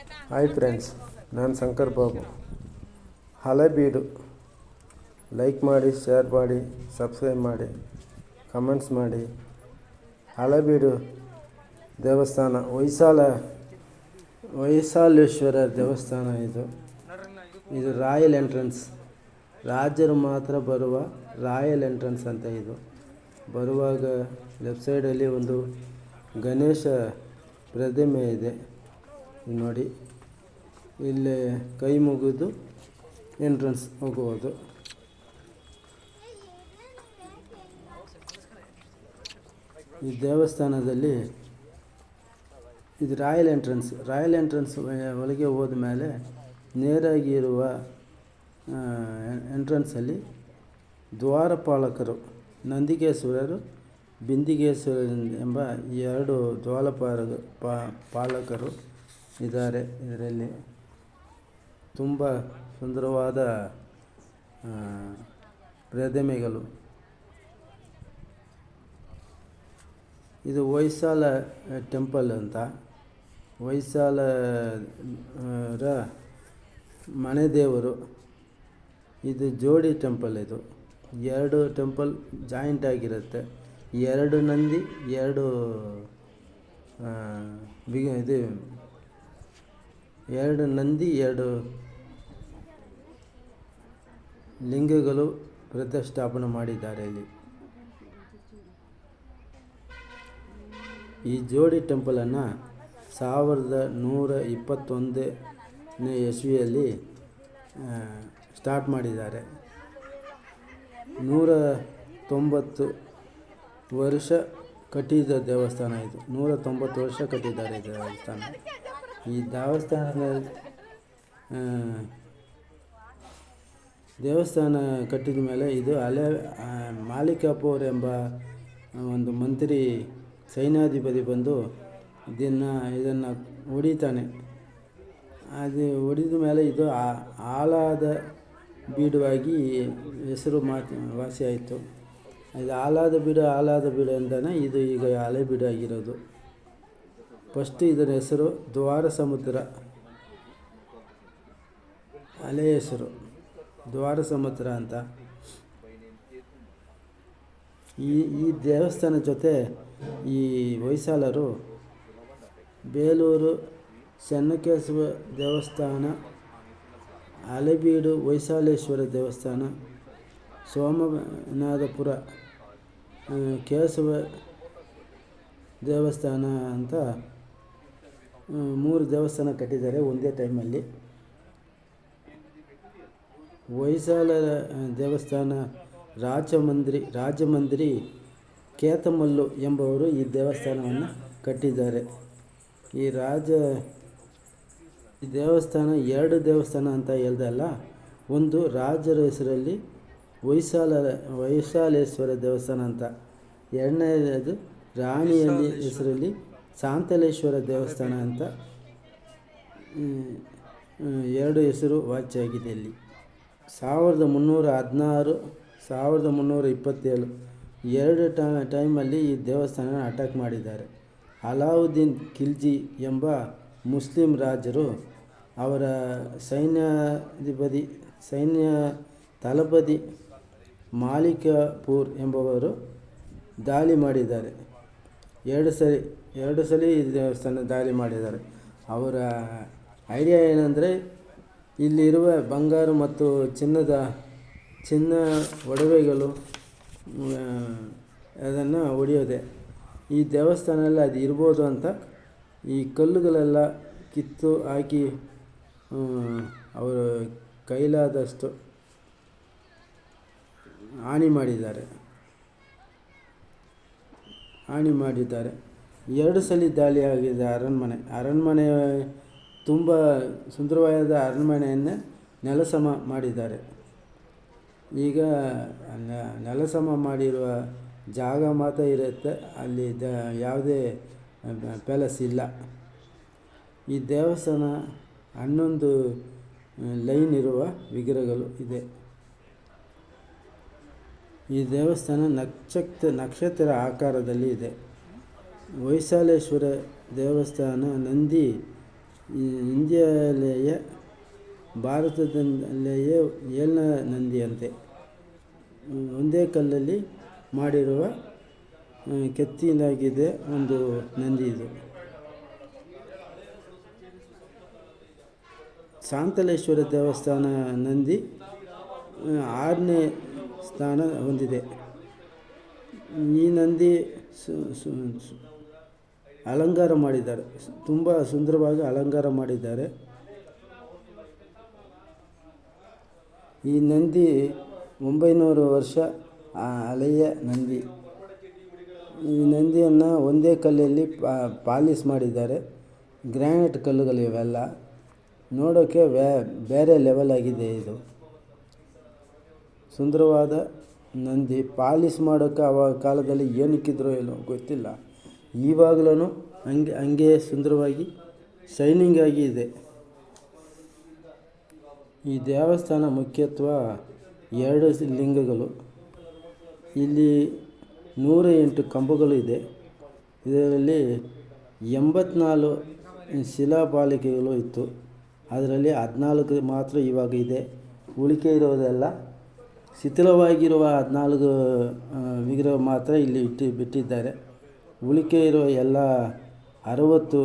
Hi friends, ನಾನು Shankar Babu. Halebidu like ಮಾಡಿ, share ಮಾಡಿ, ಸಬ್ಸ್ಕ್ರೈಬ್ ಮಾಡಿ, ಕಮೆಂಟ್ಸ್ ಮಾಡಿ. ಹಳೆಬೀಡು ದೇವಸ್ಥಾನ ಹೊಯ್ಸಳೇಶ್ವರ ದೇವಸ್ಥಾನ. ಇದು ರಾಯಲ್ ಎಂಟ್ರೆನ್ಸ್, ರಾಜರು ಮಾತ್ರ ಬರುವ ರಾಯಲ್ ಎಂಟ್ರೆನ್ಸ್ ಅಂತ. ಇದು ಬರುವಾಗ ಲೆಫ್ಟ್ ಸೈಡಲ್ಲಿ ಒಂದು ಗಣೇಶ ಪ್ರತಿಮೆ ಇದೆ ನೋಡಿ. ಇಲ್ಲಿ ಕೈ ಮುಗಿದು ಎಂಟ್ರೆನ್ಸ್ ಹೋಗುವುದು. ಈ ದೇವಸ್ಥಾನದಲ್ಲಿ ಇದು ರಾಯಲ್ ಎಂಟ್ರೆನ್ಸ್ ಒಳಗೆ ಹೋದ ಮೇಲೆ ನೇರಾಗಿ ಇರುವ ಎಂಟ್ರೆನ್ಸಲ್ಲಿ ದ್ವಾರಪಾಲಕರು ನಂದಿಕೇಶ್ವರರು, ಬಿಂದಿಗೇಶ್ವರ ಎಂಬ ಎರಡು ಪಾಲಕರು ಇದ್ದಾರೆ. ಇದರಲ್ಲಿ ತುಂಬ ಸುಂದರವಾದ ಪ್ರತಿಮೆಗಳು. ಇದು ಹೊಯ್ಸಳ ಟೆಂಪಲ್ ಅಂತ. ಹೊಯ್ಸಳರ ಮನೆ ದೇವರು. ಇದು ಜೋಡಿ ಟೆಂಪಲ್. ಇದು ಎರಡು ಟೆಂಪಲ್ ಜಾಯಿಂಟ್ ಆಗಿರುತ್ತೆ. ಎರಡು ನಂದಿ, ಎರಡು ಲಿಂಗಗಳು ಪ್ರತಿಷ್ಠಾಪನೆ ಮಾಡಿದ್ದಾರೆ ಇಲ್ಲಿ. ಈ ಜೋಡಿ ಟೆಂಪಲನ್ನು 1121ನೇ ಇಸ್ವಿಯಲ್ಲಿ ಸ್ಟಾರ್ಟ್ ಮಾಡಿದ್ದಾರೆ. 190 ವರ್ಷ ಕಟ್ಟಿದ ದೇವಸ್ಥಾನ ಇದು. 190 ವರ್ಷ ಕಟ್ಟಿದ್ದಾರೆ ಈ ದೇವಸ್ಥಾನ. ಈ ದೇವಸ್ಥಾನ ಕಟ್ಟಿದ ಮೇಲೆ ಇದು ಮಾಲಿಕಾಪುರ್ ಎಂಬ ಒಂದು ಮಂತ್ರಿ ಸೈನ್ಯಾಧಿಪತಿ ಬಂದು ಇದನ್ನು ಹೊಡಿತಾನೆ. ಅದು ಹೊಡೆದ ಮೇಲೆ ಇದು ಆಲಾದ ಬೀಡಾಗಿ ಹೆಸರು ವಾಸಿಯಾಯಿತು. ಇದು ಆಲಾದ ಬೀಡು ಅಂತಲೇ ಇದು ಈಗ ಹಳೆಬೀಡು ಆಗಿರೋದು. ಫಸ್ಟ್ ಇದರ ಹೆಸರು ದ್ವಾರ ಸಮುದ್ರ, ಹಳೆ ಹೆಸರು ದ್ವಾರ ಸಮುದ್ರ ಅಂತ. ಈ ದೇವಸ್ಥಾನ ಜೊತೆ ಈ ಹೊಯ್ಸಳರು ಬೇಲೂರು ಚೆನ್ನಕೇಶವ ದೇವಸ್ಥಾನ, ಹಳೆಬೀಡು ಹೊಯ್ಸಳೇಶ್ವರ ದೇವಸ್ಥಾನ, ಸೋಮನಾಥಪುರ ಕೇಶವ ದೇವಸ್ಥಾನ ಅಂತ 3 ದೇವಸ್ಥಾನ ಕಟ್ಟಿದ್ದಾರೆ ಒಂದೇ ಟೈಮಲ್ಲಿ. ಹೊಯ್ಸಳರ ದೇವಸ್ಥಾನ ರಾಜಮಂದ್ರಿ ಕೇತಮಲ್ಲು ಎಂಬವರು ಈ ದೇವಸ್ಥಾನವನ್ನು ಕಟ್ಟಿದ್ದಾರೆ. ಈ ದೇವಸ್ಥಾನ 2 ದೇವಸ್ಥಾನ ಅಂತ ಹೇಳ್ದಲ್ಲ. ಒಂದು ರಾಜರ ಹೆಸರಲ್ಲಿ ಹೊಯ್ಸಳೇಶ್ವರ ದೇವಸ್ಥಾನ ಅಂತ, ಎರಡನೇದು ರಾಣಿಯಲ್ಲಿ ಹೆಸರಲ್ಲಿ ಶಾಂತಲೇಶ್ವರ ದೇವಸ್ಥಾನ ಅಂತ 2 ಹೆಸರು ವಾಚ್ಯಾಗಿದೆ ಇಲ್ಲಿ. 1316, 1327 2 ಟೈಮಲ್ಲಿ ಈ ದೇವಸ್ಥಾನ ಅಟ್ಯಾಕ್ ಮಾಡಿದ್ದಾರೆ. ಅಲಾವುದ್ದೀನ್ ಖಿಲ್ಜಿ ಎಂಬ ಮುಸ್ಲಿಂ ರಾಜರು ಅವರ ಸೈನ್ಯ ತಲಪತಿ ಮಾಲಿಕಾಪುರ್ ಎಂಬವರು ದಾಳಿ ಮಾಡಿದ್ದಾರೆ. 2 ಸಲ ಈ ದೇವಸ್ಥಾನ ದಾಳಿ ಮಾಡಿದ್ದಾರೆ. ಅವರ ಐಡಿಯಾ ಏನಂದರೆ ಇಲ್ಲಿರುವ ಬಂಗಾರ ಮತ್ತು ಚಿನ್ನ ಒಡವೆಗಳು ಅದನ್ನು ಹೊಡೆಯೋದೆ. ಈ ದೇವಸ್ಥಾನದಲ್ಲಿ ಅದು ಇರ್ಬೋದು ಅಂತ ಈ ಕಲ್ಲುಗಳೆಲ್ಲ ಕಿತ್ತು ಹಾಕಿ ಅವರು ಕೈಲಾದಷ್ಟು ಹಾನಿ ಮಾಡಿದ್ದಾರೆ. 2 ಸಲ ದಾಳಿ ಆಗಿದೆ. ಅರಣ್ಮನೆ ತುಂಬ ಸುಂದರವಾದ ಅರಣ್ಮನೆಯನ್ನು ನೆಲಸಮ ಮಾಡಿದ್ದಾರೆ. ಈಗ ನೆಲಸಮ ಮಾಡಿರುವ ಜಾಗ ಮಾತ್ರ ಇರುತ್ತೆ, ಅಲ್ಲಿ ಯಾವುದೇ ಪ್ಯಾಲೇಸ್ ಇಲ್ಲ. ಈ ದೇವಸ್ಥಾನ 11 ಲೈನ್ ಇರುವ ವಿಗ್ರಹಗಳು ಇದೆ. ಈ ದೇವಸ್ಥಾನ ನಕ್ಷತ್ರ ಆಕಾರದಲ್ಲಿ ಇದೆ. ಹೊಯ್ಸಳೇಶ್ವರ ದೇವಸ್ಥಾನ ನಂದಿ ಈ ಇಂಡಿಯಾದಲ್ಲಿಯೇ ಭಾರತದಲ್ಲಿಯೇ ಏಳನೇ ನಂದಿಯಂತೆ. ಒಂದೇ ಕಲ್ಲಲ್ಲಿ ಮಾಡಿರುವ ಕೆತ್ತಿಲಾಗಿದೆ ಒಂದು ನಂದಿ ಇದು. ಶಾಂತಲೇಶ್ವರ ದೇವಸ್ಥಾನ ನಂದಿ 6ನೇ ಸ್ಥಾನ ಹೊಂದಿದೆ. ಈ ನಂದಿ ಅಲಂಕಾರ ಮಾಡಿದ್ದಾರೆ, ತುಂಬ ಸುಂದರವಾಗಿ ಅಲಂಕಾರ ಮಾಡಿದ್ದಾರೆ. ಈ ನಂದಿ 900 ವರ್ಷ ಹಳೆಯ ನಂದಿ. ಈ ನಂದಿಯನ್ನು ಒಂದೇ ಕಲ್ಲಲ್ಲಿ ಪಾಲಿಶ್ ಮಾಡಿದ್ದಾರೆ. ಗ್ರಾನೈಟ್ ಕಲ್ಲುಗಳು ಇವೆಲ್ಲ. ನೋಡೋಕ್ಕೆ ಬೇರೆ ಲೆವೆಲ್ ಆಗಿದೆ ಇದು. ಸುಂದರವಾದ ನಂದಿ. ಪಾಲಿಶ್ ಮಾಡೋಕ್ಕೆ ಆವಾಗ ಕಾಲದಲ್ಲಿ ಏನಕ್ಕಿದ್ರೋ ಏನೋ ಗೊತ್ತಿಲ್ಲ. ಇವಾಗಲೂ ಹಂಗೆ ಸುಂದರವಾಗಿ ಶೈನಿಂಗ್ ಆಗಿ ಇದೆ. ಈ ದೇವಸ್ಥಾನ ಮುಖ್ಯತ್ವ 2 ಲಿಂಗಗಳು. ಇಲ್ಲಿ 108 ಕಂಬಗಳು ಇದೆ. ಇದರಲ್ಲಿ 84 ಶಿಲಾಬಾಲಿಕೆಗಳು ಇತ್ತು. ಅದರಲ್ಲಿ 14 ಮಾತ್ರ ಇವಾಗ ಇದೆ. ಉಳಿಕೆ ಇರೋದೆಲ್ಲ ಶಿಥಿಲವಾಗಿರುವ 14 ವಿಗ್ರಹ ಮಾತ್ರ ಇಲ್ಲಿ ಬಿಟ್ಟಿದ್ದಾರೆ. ಉಳಿಕೆ ಇರೋ ಎಲ್ಲ 60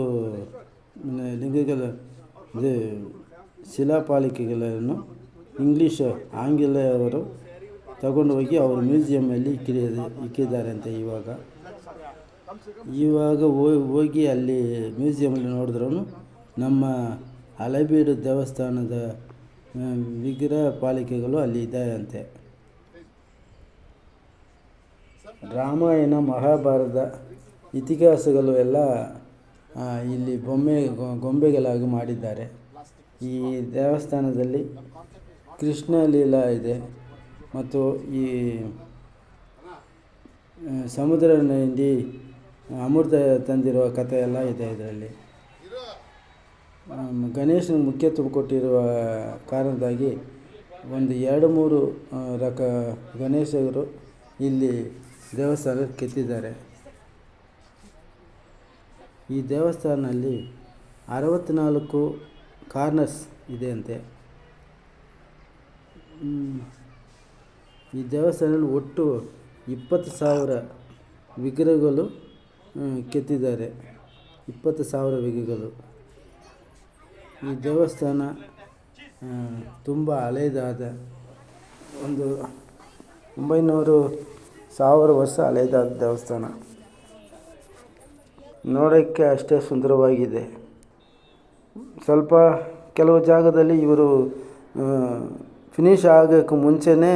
ಲಿಂಗಗಳು ಶಿಲಾಪಾಲಿಕೆಗಳನ್ನು ಆಂಗ್ಲೇಯವರು ತಗೊಂಡು ಹೋಗಿ ಅವರು ಮ್ಯೂಸಿಯಮ್ಮಲ್ಲಿ ಇಕ್ಕಿದ್ದಾರಂತೆ. ಇವಾಗ ಹೋಗಿ ಅಲ್ಲಿ ಮ್ಯೂಸಿಯಮಲ್ಲಿ ನೋಡಿದ್ರೂ ನಮ್ಮ ಹಳೆಬೀಡು ದೇವಸ್ಥಾನದ ವಿಗ್ರಹ ಪಾಲಿಕೆಗಳು ಅಲ್ಲಿ ಇದೆ. ರಾಮಾಯಣ ಮಹಾಭಾರತ ಇತಿಹಾಸಗಳು ಎಲ್ಲ ಇಲ್ಲಿ ಗೊಂಬೆಗಳಾಗಿ ಮಾಡಿದ್ದಾರೆ. ಈ ದೇವಸ್ಥಾನದಲ್ಲಿ ಕೃಷ್ಣ ಲೀಲಾ ಇದೆ ಮತ್ತು ಈ ಸಮುದ್ರದಲ್ಲಿ ಅಮೃತ ತಂದಿರುವ ಕಥೆ ಎಲ್ಲ ಇದೆ ಇದರಲ್ಲಿ. ಗಣೇಶನ ಮುಖ್ಯತ್ವ ಕೊಟ್ಟಿರುವ ಕಾರಣದಾಗಿ ಒಂದು 2-3 ಗಣೇಶರು ಇಲ್ಲಿ ದೇವಸ್ಥಾನ ಕೆತ್ತಿದ್ದಾರೆ. ಈ ದೇವಸ್ಥಾನದಲ್ಲಿ 64 ಕಾರ್ನರ್ಸ್ ಇದೆಯಂತೆ. ಈ ದೇವಸ್ಥಾನದಲ್ಲಿ ಒಟ್ಟು 20,000 ವಿಗ್ರಹಗಳು ಕೆತ್ತಿದ್ದಾರೆ. 20,000 ವಿಗ್ರಹಗಳು. ಈ ದೇವಸ್ಥಾನ ತುಂಬ ಹಳೆಯದಾದ ಒಂದು 900-1000 ವರ್ಷ ಹಳೆಯದಾದ ದೇವಸ್ಥಾನ. ನೋಡೋಕ್ಕೆ ಅಷ್ಟೇ ಸುಂದರವಾಗಿದೆ. ಸ್ವಲ್ಪ ಕೆಲವು ಜಾಗದಲ್ಲಿ ಇವರು ಫಿನಿಷ್ ಆಗೋಕ್ಕೆ ಮುಂಚೆನೇ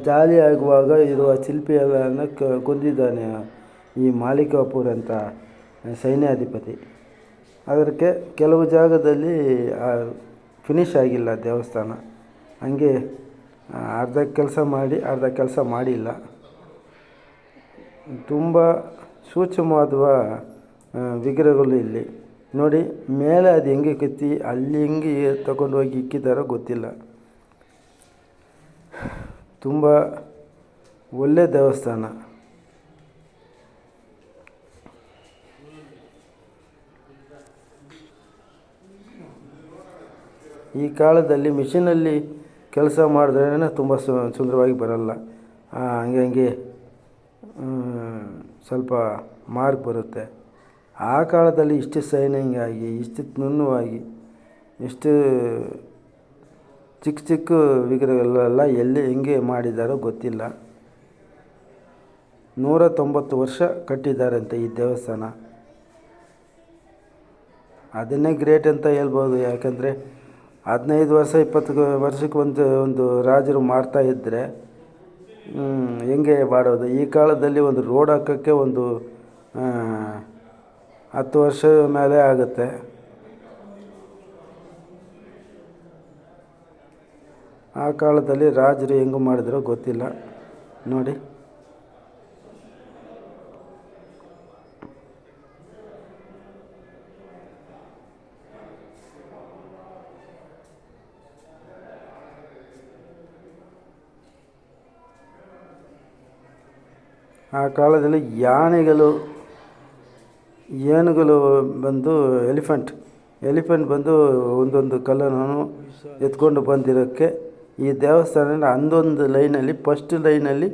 ದಾಳಿ ಆಗುವಾಗ ಇರುವ ಶಿಲ್ಪಿಗಳನ್ನು ಕೊಂದಿದ್ದಾನೆ ಈ ಮಾಲಿಕ್ ಕಫೂರ್ ಅಂತ ಸೈನ್ಯಾಧಿಪತಿ. ಅದಕ್ಕೆ ಕೆಲವು ಜಾಗದಲ್ಲಿ ಫಿನಿಷ್ ಆಗಿಲ್ಲ ದೇವಸ್ಥಾನ. ಹಂಗೆ ಅರ್ಧ ಕೆಲಸ ಮಾಡಿಲ್ಲ. ತುಂಬ ಸೂಕ್ಷ್ಮವಾದ ವಿಗ್ರಹಗಳು ಇಲ್ಲಿ ನೋಡಿ. ಮೇಲೆ ಅದು ಹೆಂಗೆ ಕೆತ್ತಿ ಅಲ್ಲಿ ಹೆಂಗೆ ತಗೊಂಡೋಗಿ ಇಕ್ಕಿದ್ದಾರೋ ಗೊತ್ತಿಲ್ಲ. ತುಂಬ ಒಳ್ಳೆಯ ದೇವಸ್ಥಾನ. ಈ ಕಾಲದಲ್ಲಿ ಮಿಷಿನಲ್ಲಿ ಕೆಲಸ ಮಾಡಿದ್ರೇ ತುಂಬ ಸುಂದರವಾಗಿ ಬರಲ್ಲ. ಹಂಗೆ ಸ್ವಲ್ಪ ಮಾರ್ಕ್ ಬರುತ್ತೆ. ಆ ಕಾಲದಲ್ಲಿ ಇಷ್ಟು ಶೈನಿಂಗ್ ಆಗಿ, ಇಷ್ಟು ನುಣ್ಣವಾಗಿ, ಇಷ್ಟು ಚಿಕ್ಕ ವಿಗ್ರಹಗಳೆಲ್ಲ ಹೆಂಗೆ ಮಾಡಿದ್ದಾರೋ ಗೊತ್ತಿಲ್ಲ. 190 ವರ್ಷ ಕಟ್ಟಿದ್ದಾರಂತೆ ಈ ದೇವಸ್ಥಾನ. ಅದನ್ನೇ ಗ್ರೇಟ್ ಅಂತ ಹೇಳ್ಬೋದು. ಯಾಕಂದರೆ 15 ವರ್ಷ 20 ವರ್ಷಕ್ಕೆ ಒಂದು ರಾಜರು ಮಾಡ್ತಾಯಿದ್ದರೆ ಹೆಂಗೆ ಮಾಡೋದು. ಈ ಕಾಲದಲ್ಲಿ ಒಂದು ರೋಡ್ ಹಾಕೋಕ್ಕೆ ಒಂದು 10 ವರ್ಷ ಮೇಲೆ ಆಗುತ್ತೆ. ಆ ಕಾಲದಲ್ಲಿ ರಾಜರು ಹೆಂಗೆ ಮಾಡಿದ್ರೋ ಗೊತ್ತಿಲ್ಲ ನೋಡಿ. ಆ ಕಾಲದಲ್ಲಿ ಯಾನೆಗಳು ಏನುಗಳು ಬಂದು ಎಲಿಫೆಂಟ್ ಬಂದು ಒಂದೊಂದು ಕಲ್ಲನ್ನು ಎತ್ಕೊಂಡು ಬಂದಿರೋಕ್ಕೆ ಈ ದೇವಸ್ಥಾನದಲ್ಲಿ ಹನ್ನೊಂದು ಲೈನಲ್ಲಿ ಫಸ್ಟ್ ಲೈನಲ್ಲಿ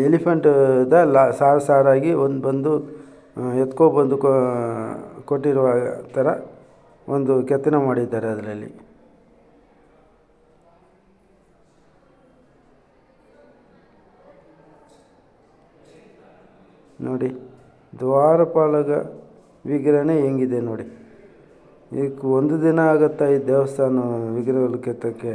ಎಲಿಫೆಂಟ್ದ ಸಾರಾಗಿ ಒಂದು ಬಂದು ಎತ್ಕೊಬಂದು ಕೊಟ್ಟಿರುವ ಥರ ಒಂದು ಕೆತ್ತನೆ ಮಾಡಿದ್ದಾರೆ ಅದರಲ್ಲಿ. ನೋಡಿ, ದ್ವಾರಪಾಲಕ ವಿಗ್ರಹನೇ ಹೆಂಗಿದೆ ನೋಡಿ. ಈಗ ಒಂದು ದಿನ ಆಗುತ್ತಾ ಈ ದೇವಸ್ಥಾನ ವಿಗ್ರಹಗಳು ಕೆತ್ತೋಕ್ಕೆ?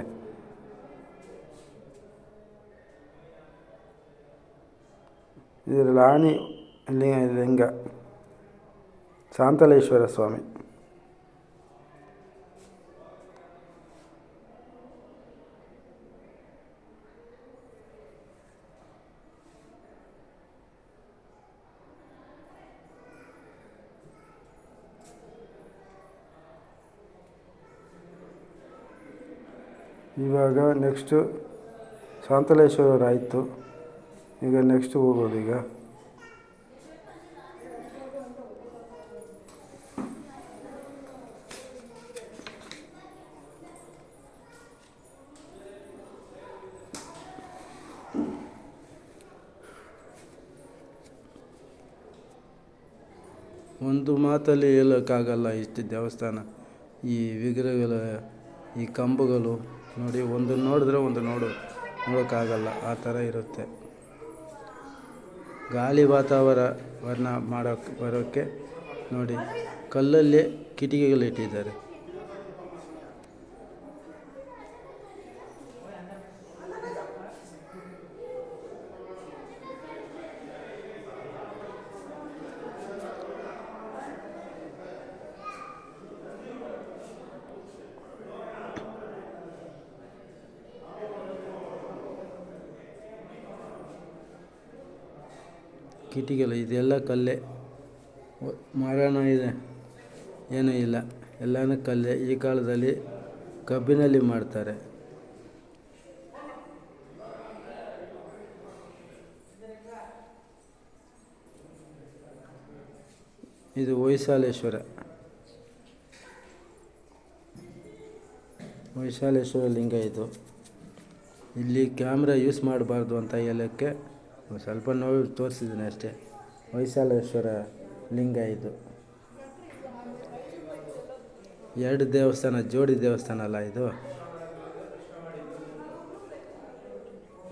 ಇದರಲ್ಲಿ ಆನೆ ಲಿಂಗ ಶಾಂತಲೇಶ್ವರ ಸ್ವಾಮಿ. ಇವಾಗ ನೆಕ್ಸ್ಟು ಶಾಂತಲೇಶ್ವರ ಆಯಿತು. ಈಗ ನೆಕ್ಸ್ಟ್ ಹೋಗೋದು. ಒಂದು ಮಾತಲ್ಲಿ ಹೇಳೋಕ್ಕಾಗಲ್ಲ ಇಷ್ಟು ದೇವಸ್ಥಾನ. ಈ ವಿಗ್ರಹಗಳ, ಈ ಕಂಬಗಳು ನೋಡಿ, ಒಂದು ನೋಡಿದ್ರೆ ಒಂದು ನೋಡೋಕ್ಕಾಗಲ್ಲ, ಆ ಥರ ಇರುತ್ತೆ. ಗಾಳಿ ವಾತಾವರಣ ಬರೋಕ್ಕೆ ನೋಡಿ, ಕಲ್ಲಲ್ಲೇ ಕಿಟಕಿಗಳಿಟ್ಟಿದ್ದಾರೆ. ಕಿಟಕಿಗಳು ಇದೆಲ್ಲ ಕಲ್ಲೇ, ಮರಣ ಇದೆ ಏನೂ ಇಲ್ಲ, ಎಲ್ಲನೂ ಕಲ್ಲೇ. ಈ ಕಾಲದಲ್ಲಿ ಕಬ್ಬಿನಲ್ಲಿ ಮಾಡ್ತಾರೆ. ಇದು ಹೊಯ್ಸಳೇಶ್ವರ ಲಿಂಗ. ಇದು ಇಲ್ಲಿ ಕ್ಯಾಮ್ರಾ ಯೂಸ್ ಮಾಡಬಾರ್ದು ಅಂತ ಹೇಳೋಕ್ಕೆ ಸ್ವಲ್ಪ ನೋಡಿ ತೋರಿಸಿದ್ದೀನಿ ಅಷ್ಟೇ. ಹೊಯ್ಸಳೇಶ್ವರ ಲಿಂಗ ಇದು. ಎರಡು ದೇವಸ್ಥಾನ, ಜೋಡಿ ದೇವಸ್ಥಾನ ಅಲ್ಲ ಇದು.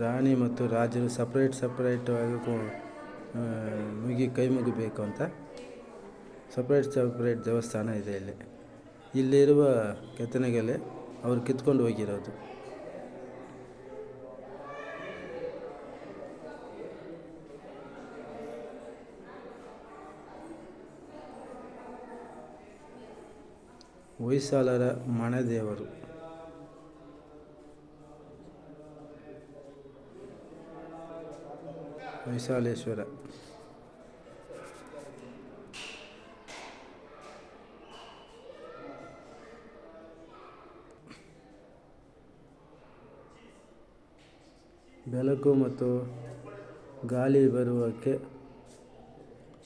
ರಾಣಿ ಮತ್ತು ರಾಜರು ಸಪ್ರೇಟಾಗಿ ಕೈ ಮುಗಿಬೇಕು ಅಂತ ಸಪ್ರೇಟ್ ದೇವಸ್ಥಾನ ಇದೆ ಇಲ್ಲಿ. ಇಲ್ಲಿರುವ ಕೆತ್ತನೆಗಳೇ ಅವರು ಕಿತ್ಕೊಂಡು ಹೋಗಿರೋದು. ಹೊಯ್ಸಳರ ಮನೆದೇವರು. ಹೊಯ್ಸಳೇಶ್ವರ. ಬೆಳಕು ಮತ್ತು ಗಾಳಿ ಬರುವಕ್ಕೆ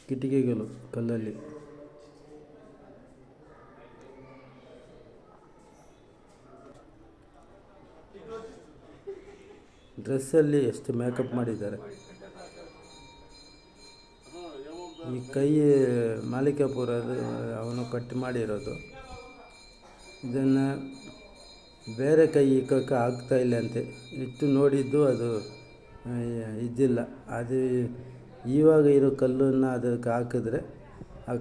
ಕಿಟಕಿಗಳು ಕಲ್ಲಲ್ಲಿ. ಡ್ರೆಸ್ಸಲ್ಲಿ ಎಷ್ಟು ಮೇಕಪ್ ಮಾಡಿದ್ದಾರೆ. ಈ ಕೈ ಮಾಲಿಕಾಪುರದು ಅವನು ಕಟ್ ಮಾಡಿರೋದು. ಇದನ್ನು ಬೇರೆ ಕೈ ಇಕ್ಕೋಕ್ಕೆ ಆಗ್ತಾಯಿಲ್ಲ ಅಂತೆ. ಇಟ್ಟು ನೋಡಿದ್ದು ಅದು ಇದ್ದಿಲ್ಲ. ಅದು ಇವಾಗ ಇರೋ ಕಲ್ಲನ್ನು ಅದಕ್ಕೆ ಹಾಕಿದ್ರೆ ಆ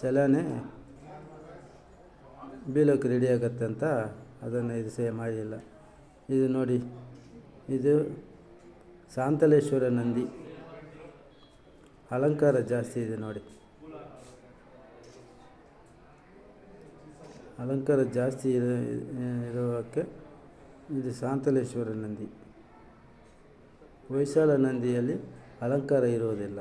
ಸೆಲೆನೇ ಬೀಳೋಕ್ಕೆ ರೆಡಿ ಆಗತ್ತೆ ಅಂತ ಅದನ್ನು ಇದು ಮಾಡಿಲ್ಲ. ಇದು ನೋಡಿ, ಇದು ಶಾಂತಲೇಶ್ವರ ನಂದಿ. ಅಲಂಕಾರ ಜಾಸ್ತಿ ಇದೆ ನೋಡಿ. ಅಲಂಕಾರ ಜಾಸ್ತಿ ಇರೋಕ್ಕೆ ಇದು ಶಾಂತಲೇಶ್ವರ ನಂದಿ. ಹೊಯ್ಸಳ ನಂದಿಯಲ್ಲಿ ಅಲಂಕಾರ ಇರುವುದಿಲ್ಲ.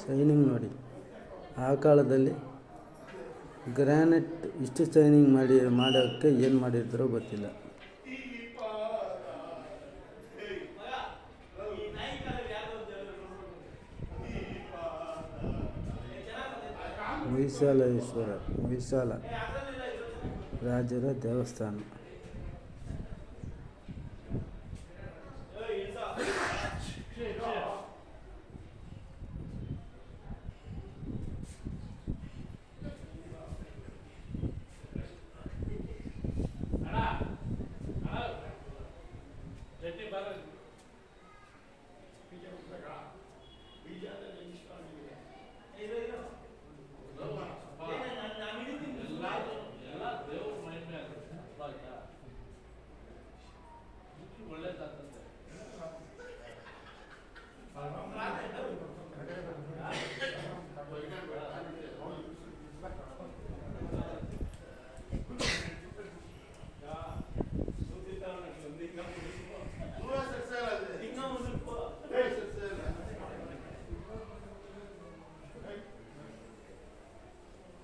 ಶೈನಿಂಗ್ ನೋಡಿ, ಆ ಕಾಲದಲ್ಲಿ ಗ್ರಾನೈಟ್ ಇಷ್ಟು ಶೈನಿಂಗ್ ಮಾಡೋಕ್ಕೆ ಏನು ಮಾಡಿರ್ತಾರೋ ಗೊತ್ತಿಲ್ಲ. ಹೊಯ್ಸಳ ರಾಜರ ದೇವಸ್ಥಾನ.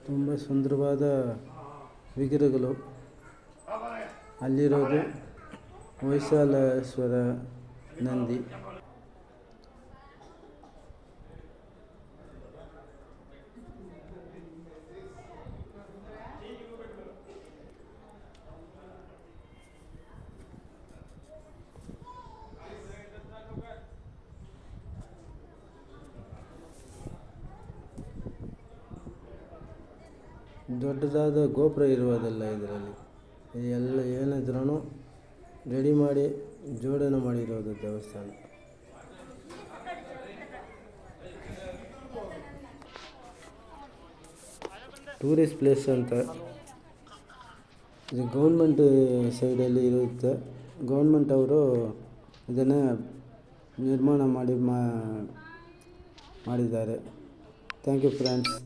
ತುಂಬ ಸುಂದರವಾದ ವಿಗ್ರಹಗಳು ಅಲ್ಲಿರೋದು. ಹೊಯ್ಸಳೇಶ್ವರ ನಂದಿ. ದೊಡ್ಡದಾದ ಗೋಪುರ ಇರುವುದಿಲ್ಲ ಇದರಲ್ಲಿ. ಎಲ್ಲ ಏನಿದ್ರೂ ರೆಡಿ ಮಾಡಿ ಜೋಡಣೆ ಮಾಡಿರೋದು ದೇವಸ್ಥಾನ. ಟೂರಿಸ್ಟ್ ಪ್ಲೇಸ್ ಅಂತ ಇದು ಗೌರ್ಮೆಂಟ್ ಸೈಡಲ್ಲಿ ಇರುತ್ತೆ. ಗೌರ್ಮೆಂಟ್ ಅವರು ಇದನ್ನು ನಿರ್ಮಾಣ ಮಾಡಿದ್ದಾರೆ. Thank you friends.